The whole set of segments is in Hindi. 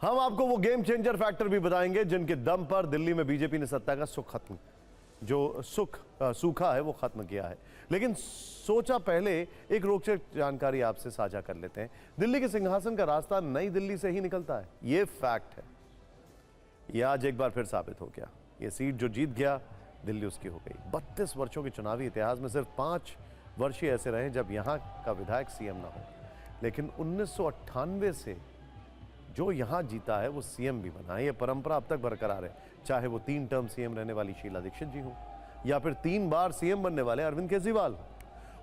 हम आपको वो गेम चेंजर फैक्टर भी बताएंगे जिनके दम पर दिल्ली में बीजेपी ने सत्ता का सूखा है वो खत्म किया है। लेकिन सोचा पहले एक रोचक जानकारी आपसे साझा कर लेते हैं। दिल्ली के सिंहासन का रास्ता नई दिल्ली से ही निकलता है, ये फैक्ट है। ये आज एक बार फिर साबित हो गया। ये सीट जो जीत गया दिल्ली उसकी हो गई। 32 वर्षों के चुनावी इतिहास में सिर्फ 5 वर्ष ही ऐसे रहे जब यहां का विधायक सीएम ना हो, लेकिन 1998 से जो यहां जीता है वो सीएम भी बना है। ये परंपरा अब तक बरकरार है, चाहे वो 3 टर्म सीएम रहने वाली शीला दीक्षित जी हो या फिर 3 बार सीएम बनने वाले अरविंद केजरीवाल हो।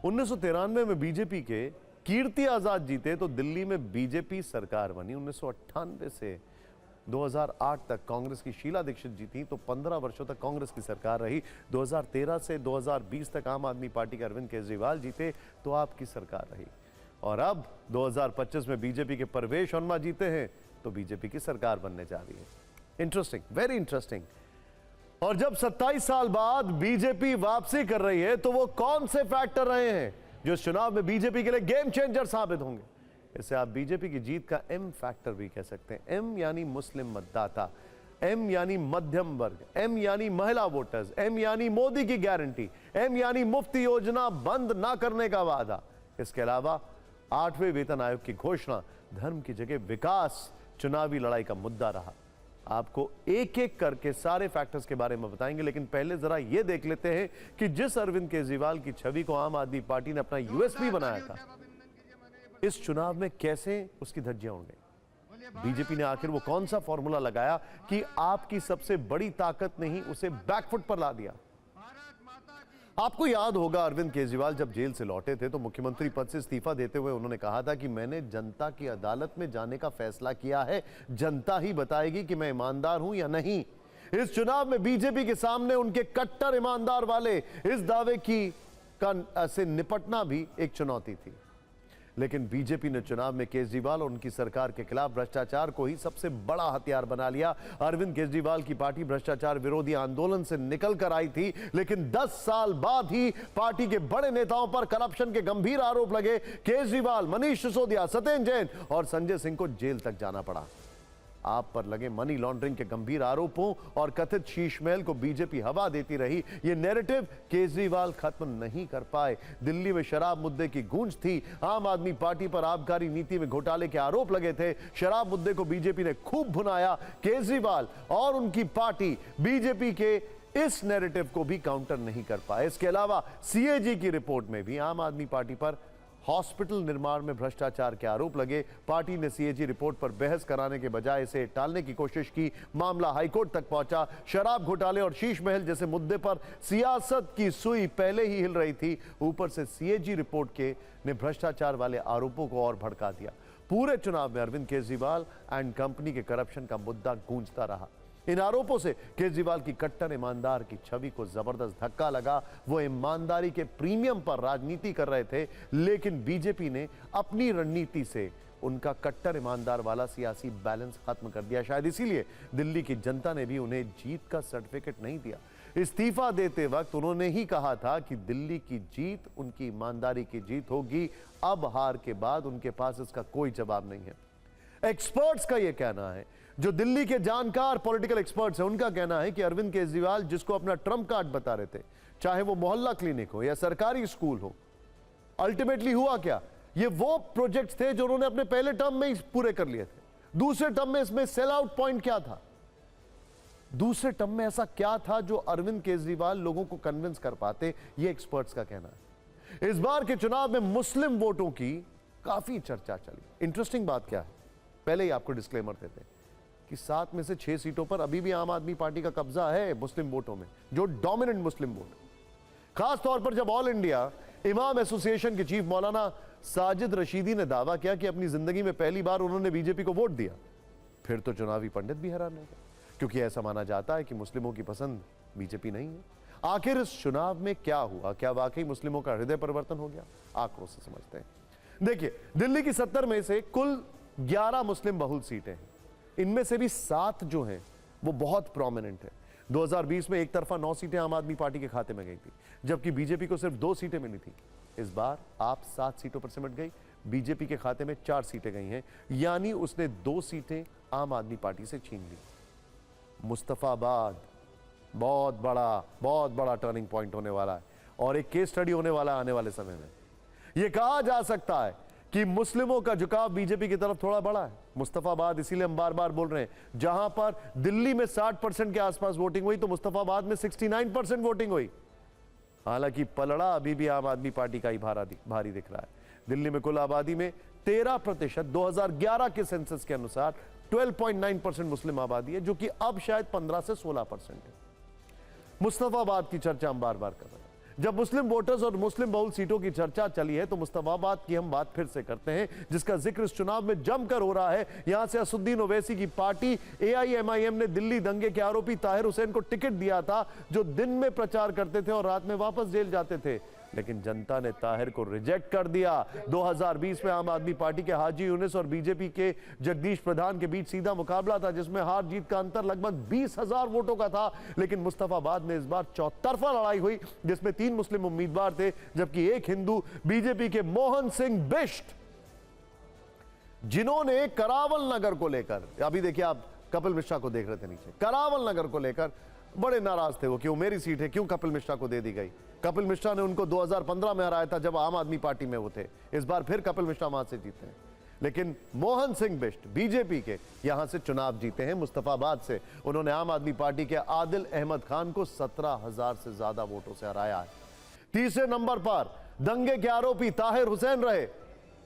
1993 में बीजेपी के कीर्ति आजाद जीते तो दिल्ली में बीजेपी सरकार बनी। 1998 से 2008 तक कांग्रेस की शीला दीक्षित जी थी, तो 15 वर्षों तक कांग्रेस की सरकार रही। 2013 से 2020 तक आम आदमी पार्टी के अरविंद केजरीवाल जीते तो आपकी सरकार रही। और अब 2025 में बीजेपी के परवेश वर्मा जीते हैं तो बीजेपी की सरकार बनने जा रही है। Interesting, very interesting. और जब 27 साल बाद बीजेपी वापसी कर रही है तो वो कौन से फैक्टर रहे हैं जो इस चुनाव में बीजेपी के लिए गेम चेंजर साबित होंगे? इसे आप बीजेपी की जीत का एम फैक्टर भी कह सकते हैं। एम यानी मुस्लिम मतदाता, एम यानी मध्यम वर्ग, एम यानी महिला वोटर्स, एम यानी मोदी की गारंटी, एम यानी मुफ्त योजना बंद ना करने का वादा। इसके अलावा 8वें वेतन आयोग की घोषणा, धर्म की जगह विकास चुनावी लड़ाई का मुद्दा रहा। आपको एक एक करके सारे फैक्टर्स के बारे में बताएंगे, लेकिन पहले जरा यह देख लेते हैं कि जिस अरविंद केजरीवाल की छवि को आम आदमी पार्टी ने अपना यूएसपी बनाया था, इस चुनाव में कैसे उसकी धज्जियां उड़ गई। बीजेपी ने आखिर वो कौन सा फॉर्मूला लगाया कि आपकी सबसे बड़ी ताकत ने ही उसे बैकफुट पर ला दिया। आपको याद होगा अरविंद केजरीवाल जब जेल से लौटे थे तो मुख्यमंत्री पद से इस्तीफा देते हुए उन्होंने कहा था कि मैंने जनता की अदालत में जाने का फैसला किया है, जनता ही बताएगी कि मैं ईमानदार हूं या नहीं। इस चुनाव में बीजेपी के सामने उनके कट्टर ईमानदार वाले इस दावे से निपटना भी एक चुनौती थी। लेकिन बीजेपी ने चुनाव में केजरीवाल और उनकी सरकार के खिलाफ भ्रष्टाचार को ही सबसे बड़ा हथियार बना लिया। अरविंद केजरीवाल की पार्टी भ्रष्टाचार विरोधी आंदोलन से निकल कर आई थी, लेकिन 10 साल बाद ही पार्टी के बड़े नेताओं पर करप्शन के गंभीर आरोप लगे। केजरीवाल, मनीष सिसोदिया, सत्येंद्र जैन और संजय सिंह को जेल तक जाना पड़ा। आप पर लगे मनी लॉन्ड्रिंग के गंभीर आरोपों और कथित शीश महल को बीजेपी हवा देती रही। ये नैरेटिव केजरीवाल खत्म नहीं कर पाए। दिल्ली में शराब मुद्दे की गूंज थी, आम आदमी पार्टी पर आबकारी नीति में घोटाले के आरोप लगे थे। शराब मुद्दे को बीजेपी ने खूब भुनाया। केजरीवाल और उनकी पार्टी बीजेपी के इस नैरेटिव को भी काउंटर नहीं कर पाए। इसके अलावा सीएजी की रिपोर्ट में भी आम आदमी पार्टी पर हॉस्पिटल निर्माण में भ्रष्टाचार के आरोप लगे। पार्टी ने सीएजी रिपोर्ट पर बहस कराने के बजाय इसे टालने की कोशिश की। मामला हाईकोर्ट तक पहुंचा। शराब घोटाले और शीश महल जैसे मुद्दे पर सियासत की सुई पहले ही हिल रही थी, ऊपर से सीएजी रिपोर्ट ने भ्रष्टाचार वाले आरोपों को और भड़का दिया। पूरे चुनाव में अरविंद केजरीवाल एंड कंपनी के करप्शन का मुद्दा गूंजता रहा। इन आरोपों से केजरीवाल की कट्टर ईमानदार की छवि को जबरदस्त धक्का लगा। वो ईमानदारी के प्रीमियम पर राजनीति कर रहे थे, लेकिन बीजेपी ने अपनी रणनीति से उनका कट्टर ईमानदार वाला सियासी बैलेंस खत्म कर दिया। शायद इसीलिए दिल्ली की जनता ने भी उन्हें जीत का सर्टिफिकेट नहीं दिया। इस्तीफा देते वक्त उन्होंने ही कहा था कि दिल्ली की जीत उनकी ईमानदारी की जीत होगी। अब हार के बाद उनके पास इसका कोई जवाब नहीं है। एक्सपर्ट्स का यह कहना है, जो दिल्ली के जानकार पॉलिटिकल एक्सपर्ट्स हैं, उनका कहना है कि अरविंद केजरीवाल जिसको अपना ट्रम्प कार्ड बता रहे थे, चाहे वो मोहल्ला क्लिनिक हो या सरकारी स्कूल हो, अल्टीमेटली हुआ क्या? ये वो प्रोजेक्ट्स थे जो उन्होंने अपने पहले टर्म में ही पूरे कर लिए थे। दूसरे टर्म में इसमें सेल आउट पॉइंट क्या था? दूसरे टर्म में ऐसा क्या था जो अरविंद केजरीवाल लोगों को कन्विंस कर पाते? ये एक्सपर्ट्स का कहना है। इस बार के चुनाव में मुस्लिम वोटों की काफी चर्चा चली। इंटरेस्टिंग बात क्या है, पहले ही आपको डिस्क्लेमर देते हैं कि 7 में से 6 सीटों पर अभी भी आम आदमी पार्टी का कब्जा है मुस्लिम वोटों में, जो डोमिनेंट मुस्लिम वोट। खास तौर पर जब ऑल इंडिया इमाम एसोसिएशन के चीफ मौलाना साजिद रशीदी ने दावा किया कि अपनी जिंदगी में पहली बार उन्होंने बीजेपी को वोट दिया, फिर तो चुनावी पंडित भी हैरान हो गए, क्योंकि ऐसा माना जाता है कि मुस्लिमों की पसंद बीजेपी नहीं है। आखिर इस चुनाव में क्या हुआ? क्या वाकई मुस्लिमों का हृदय परिवर्तन हो गया? आंकड़ों से समझते हैं। देखिए, दिल्ली की 70 में से कुल 11 मुस्लिम बहुल सीटें हैं। इनमें से भी 7 जो हैं वो बहुत प्रोमिनेंट है। 2020 में एक तरफा 9 सीटें आम आदमी पार्टी के खाते में गई थी, जबकि बीजेपी को सिर्फ 2 सीटें मिली थी। इस बार आप 7 सीटों पर सिमट गई। बीजेपी के खाते में 4 सीटें गई हैं, यानी उसने 2 सीटें आम आदमी पार्टी से छीन ली। मुस्तफाबाद बहुत बड़ा टर्निंग पॉइंट होने वाला है और एक केस स्टडी होने वाला है आने वाले समय में। यह कहा जा सकता है कि मुस्लिमों का झुकाव बीजेपी की तरफ थोड़ा बड़ा है। मुस्तफाबाद, इसीलिए हम बार बार बोल रहे हैं, जहां पर दिल्ली में 60% के आसपास वोटिंग हुई तो मुस्तफाबाद में 69% वोटिंग हुई। हालांकि पलड़ा अभी भी आम आदमी पार्टी का ही भारी दिख रहा है। दिल्ली में कुल आबादी में 13%, 2011 के सेंसस के अनुसार 12.9% मुस्लिम आबादी है, जो कि अब शायद 15 से 16% है। मुस्तफाबाद की चर्चा हम बार बार कर रहे हैं। जब मुस्लिम वोटर्स और मुस्लिम बहुल सीटों की चर्चा चली है तो मुस्तफाबाद की हम बात फिर से करते हैं, जिसका जिक्र इस चुनाव में जमकर हो रहा है। यहां से असुद्दीन ओवैसी की पार्टी AIMIM ने दिल्ली दंगे के आरोपी ताहिर हुसैन को टिकट दिया था, जो दिन में प्रचार करते थे और रात में वापस जेल जाते थे, लेकिन जनता ने ताहिर को रिजेक्ट कर दिया। 2020 में आम आदमी पार्टी के हाजी यूनिस और बीजेपी के जगदीश प्रधान के बीच सीधा मुकाबला था, जिसमें हार जीत का अंतर लगभग 20,000 वोटों का था। लेकिन मुस्तफाबाद में इस बार चौतरफा लड़ाई हुई, जिसमें 3 मुस्लिम उम्मीदवार थे, जबकि एक हिंदू बीजेपी के मोहन सिंह बिष्ट, जिन्होंने करावल नगर को लेकर, अभी देखिए आप कपिल मिश्रा को देख रहे थे नीचे, करावल नगर को लेकर बड़े नाराज थे वो, क्यों मेरी सीट है, क्यों कपिल मिश्रा को दे दी गई। कपिल मिश्रा ने उनको 2015 में हराया था जब आम आदमी पार्टी में वो थे। इस बार फिर कपिल मिश्रा वहां से जीते हैं, लेकिन मोहन सिंह बिष्ट बीजेपी के यहां से चुनाव जीते हैं मुस्तफाबाद से। उन्होंने आम आदमी पार्टी के आदिल अहमद खान को 17,000 से ज्यादा वोटों से हराया है। तीसरे नंबर पर दंगे के आरोपी ताहिर हुसैन रहे,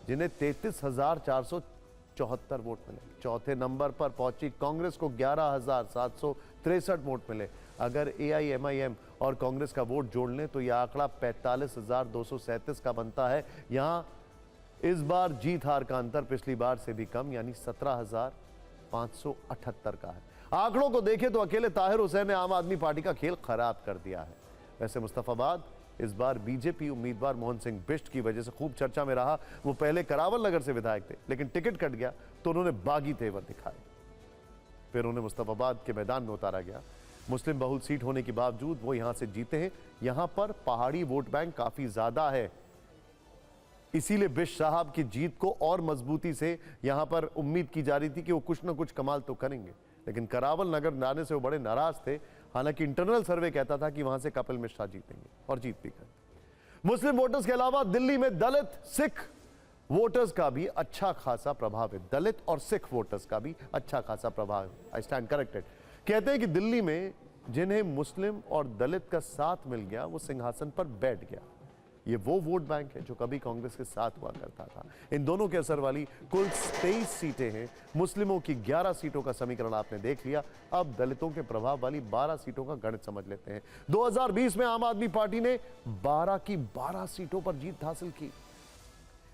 जिन्हें 33,474 वोट मिले। चौथे नंबर पर पहुंची कांग्रेस को 11,763 वोट मिले। अगर AIMIM और कांग्रेस का वोट जोड़ लें तो यह आंकड़ा 45,237 का बनता है। यहां इस बार जीत हार का अंतर पिछली बार से भी कम, यानी 17,578 का है। आंकड़ों को देखें तो अकेले ताहिर हुसैन ने आम आदमी पार्टी का खेल खराब कर दिया है। वैसे मुस्तफाबाद इस बार बीजेपी उम्मीदवार मोहन सिंह बिष्ट की वजह से खूब चर्चा में रहा। वो पहले करावल नगर से विधायक थे, लेकिन टिकट कट गया तो उन्होंने बागी तेवर दिखाए, फिर उन्हें मुस्तफाबाद के मैदान में उतारा गया। मुस्लिम बहुल सीट होने के बावजूद वो यहां से जीते हैं। यहां पर पहाड़ी वोट बैंक काफी ज्यादा है, इसीलिए बिष्ट साहब की जीत को और मजबूती से यहां पर उम्मीद की जा रही थी कि वो कुछ ना कुछ कमाल तो करेंगे। लेकिन करावल नगर आने से वो बड़े नाराज थे। हालांकि इंटरनल सर्वे कहता था कि वहां से कपिल मिश्रा जीतेंगे, और जीत भी गए। मुस्लिम वोटर्स के अलावा दिल्ली में दलित सिख वोटर्स का भी अच्छा खासा प्रभाव है। दलित और सिख वोटर्स का भी अच्छा खासा प्रभाव है। I stand corrected. कहते हैं कि दिल्ली में जिन्हें मुस्लिम और दलित का साथ मिल गया वो सिंहासन पर बैठ गया। ये वो वोट बैंक है जो कभी कांग्रेस के साथ हुआ करता था। इन दोनों के असर वाली कुल 23 सीटें हैं। मुस्लिमों की 11 सीटों का समीकरण आपने देख लिया। अब दलितों के प्रभाव वाली 12 सीटों का गणित समझ लेते हैं। 2020 में आम आदमी पार्टी ने 12 की 12 सीटों पर जीत हासिल की।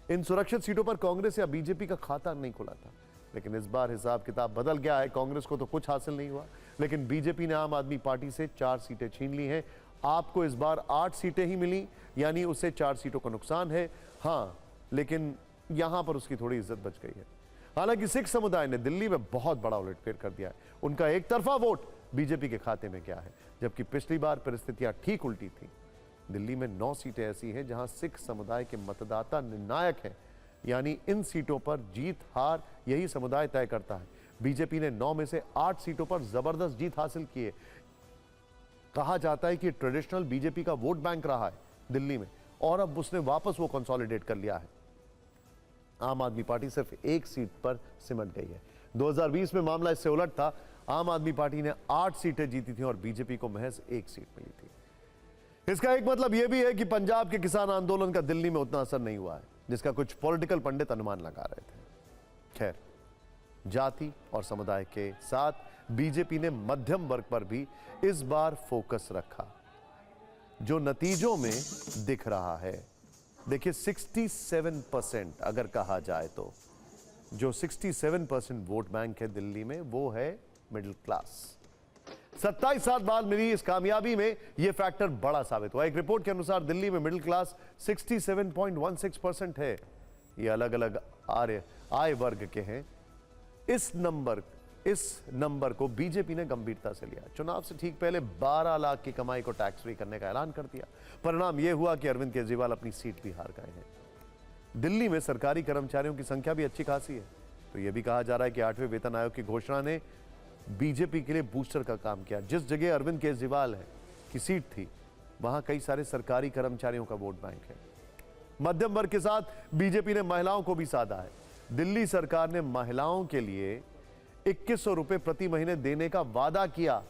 इन सुरक्षित सीटों पर कांग्रेस या बीजेपी का खाता नहीं खुला था, लेकिन इस बार हिसाब किताब बदल गया है। कांग्रेस को तो कुछ हासिल नहीं हुआ, लेकिन बीजेपी ने आम आदमी पार्टी से 4 सीटें छीन ली हैं। आपको इस बार 8 सीटें ही मिली, यानी उससे 4 सीटों का नुकसान है। हां, लेकिन यहां पर उसकी थोड़ी इज्जत बच गई है। हालांकि सिख समुदाय ने दिल्ली में बहुत बड़ा उलटफेर कर दिया है। उनका एक तरफा वोट बीजेपी के खाते में गया है, जबकि पिछली बार परिस्थितियां ठीक उल्टी थी। दिल्ली में 9 सीटें ऐसी हैं जहां सिख समुदाय के मतदाता निर्णायक हैं, यानी इन सीटों पर जीत हार यही समुदाय तय करता है। बीजेपी ने 9 में से 8 सीटों पर जबरदस्त जीत हासिल की है। कहा जाता है कि ट्रेडिशनल बीजेपी का वोट बैंक रहा है दिल्ली में, और अब उसने वापस वो कंसोलिडेट कर लिया है। आम आदमी पार्टी सिर्फ 1 सीट पर सिमट गई है। 2020 में मामला इससे उलट था। आम आदमी पार्टी ने 8 सीटें जीती थी और बीजेपी को महज 1 सीट मिली थी। इसका एक मतलब यह भी है कि पंजाब के किसान आंदोलन का दिल्ली में उतना असर नहीं हुआ है, जिसका कुछ पॉलिटिकल पंडित अनुमान लगा रहे थे। खैर, जाति और समुदाय के साथ बीजेपी ने मध्यम वर्ग पर भी इस बार फोकस रखा, जो नतीजों में दिख रहा है। देखिए 67% अगर कहा जाए तो जो 67% वोट बैंक है दिल्ली में, वो है मिडिल क्लास। 27 साल बाद मिली इस कामयाबी में यह फैक्टर बड़ा साबित हुआ। एक रिपोर्ट के अनुसार दिल्ली में मिडिल क्लास 67.16% है। ये अलग अलग आय वर्ग के हैं। इस नंबर को बीजेपी ने गंभीरता से लिया। चुनाव से ठीक पहले 12 लाख की कमाई को टैक्स फ्री करने का ऐलान कर दिया। परिणाम यह हुआ कि अरविंद केजरीवाल अपनी सीट भी हार गए हैं। दिल्ली में सरकारी कर्मचारियों की संख्या भी अच्छी खासी है। तो यह भी कहा जा रहा है कि 8वें वेतन आयोग की घोषणा ने बीजेपी के लिए बूस्टर का काम किया। जिस जगह अरविंद केजरीवाल की सीट थी, वहां कई सारे सरकारी कर्मचारियों का वोट बैंक है। मध्यम वर्ग के साथ बीजेपी ने महिलाओं को भी साधा है। दिल्ली सरकार ने महिलाओं के लिए 2100 रुपए प्रति महीने देने का वादा किया।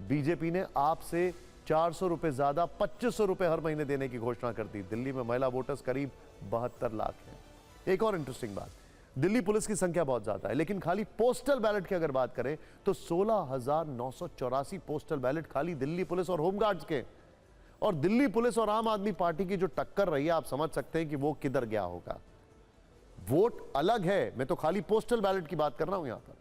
बीजेपी ने आपसे 400 रुपए ज्यादा 2500 रुपए हर महीने देने की घोषणा कर दी। दिल्ली में महिला वोटर्स करीब 72 लाख हैं। एक और इंटरेस्टिंग बात, दिल्ली पुलिस की संख्या बहुत ज्यादा है, लेकिन खाली पोस्टल बैलेट की अगर बात करें तो 16,984 पोस्टल बैलेट खाली दिल्ली पुलिस और होमगार्ड्स के। और दिल्ली पुलिस और आम आदमी पार्टी की जो टक्कर रही है, आप समझ सकते हैं कि वो किधर गया होगा। वोट अलग है, मैं तो खाली पोस्टल बैलेट की बात कर रहा हूं यहां पर।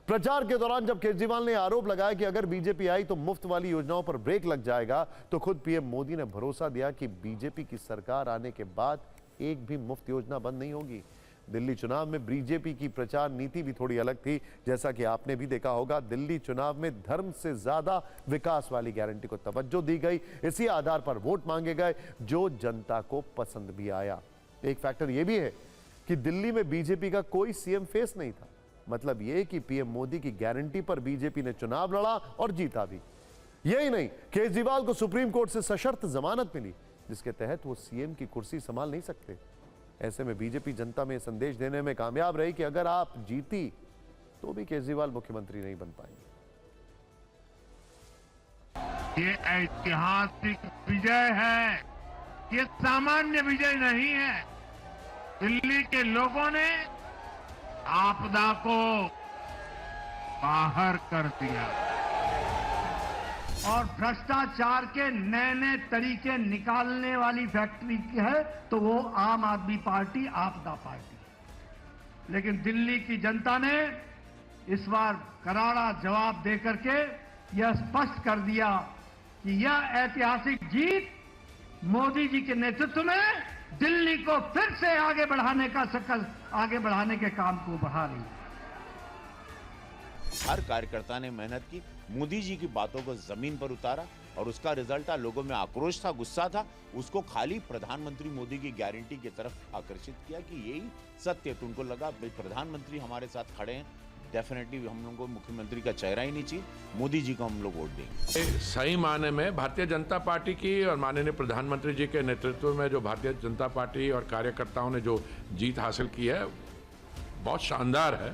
प्रचार के दौरान जब केजरीवाल ने आरोप लगाया कि अगर बीजेपी आई तो मुफ्त वाली योजनाओं पर ब्रेक लग जाएगा, तो खुद पीएम मोदी ने भरोसा दिया कि बीजेपी की सरकार आने के बाद एक भी मुफ्त योजना बंद नहीं होगी। दिल्ली चुनाव में बीजेपी की प्रचार नीति भी थोड़ी अलग थी। जैसा कि आपने भी देखा होगा, दिल्ली चुनाव में धर्म से ज्यादा विकास वाली गारंटी को तवज्जो दी गई। इसी आधार पर वोट मांगे गए, जो जनता को पसंद भी आया। एक फैक्टर यह भी है कि दिल्ली में बीजेपी का कोई सीएम फेस नहीं था। मतलब यह कि पीएम मोदी की गारंटी पर बीजेपी ने चुनाव लड़ा और जीता भी। यही नहीं, केजरीवाल को सुप्रीम कोर्ट से सशर्त जमानत मिली, जिसके तहत वो सीएम की कुर्सी संभाल नहीं सकते। ऐसे में बीजेपी जनता में संदेश देने में कामयाब रही कि अगर आप जीती तो भी केजरीवाल मुख्यमंत्री नहीं बन पाएंगे। ये ऐतिहासिक विजय है, ये सामान्य विजय नहीं है। दिल्ली के लोगों ने आपदा को बाहर कर दिया और भ्रष्टाचार के नए नए तरीके निकालने वाली फैक्ट्री है तो वो आम आदमी पार्टी, आपदा पार्टी है। लेकिन दिल्ली की जनता ने इस बार करारा जवाब देकर के यह स्पष्ट कर दिया कि यह ऐतिहासिक जीत मोदी जी के नेतृत्व में दिल्ली को फिर से आगे बढ़ाने के काम को बढ़ा रही है। हर कार्यकर्ता ने मेहनत की, मोदी जी की बातों को जमीन पर उतारा और उसका रिजल्ट था, लोगों में आक्रोश था, गुस्सा था। उसको खाली प्रधानमंत्री मोदी की गारंटी की तरफ आकर्षित किया कि यही सत्य। तो उनको लगा प्रधानमंत्री हमारे साथ खड़े हैं, डेफिनेटली हम लोगों को मुख्यमंत्री का चेहरा ही नहीं चाहिए, मोदी जी को हम लोग वोट देंगे। सही माने में भारतीय जनता पार्टी की और माननीय प्रधानमंत्री जी के नेतृत्व में जो भारतीय जनता पार्टी और कार्यकर्ताओं ने जो जीत हासिल की है, बहुत शानदार है।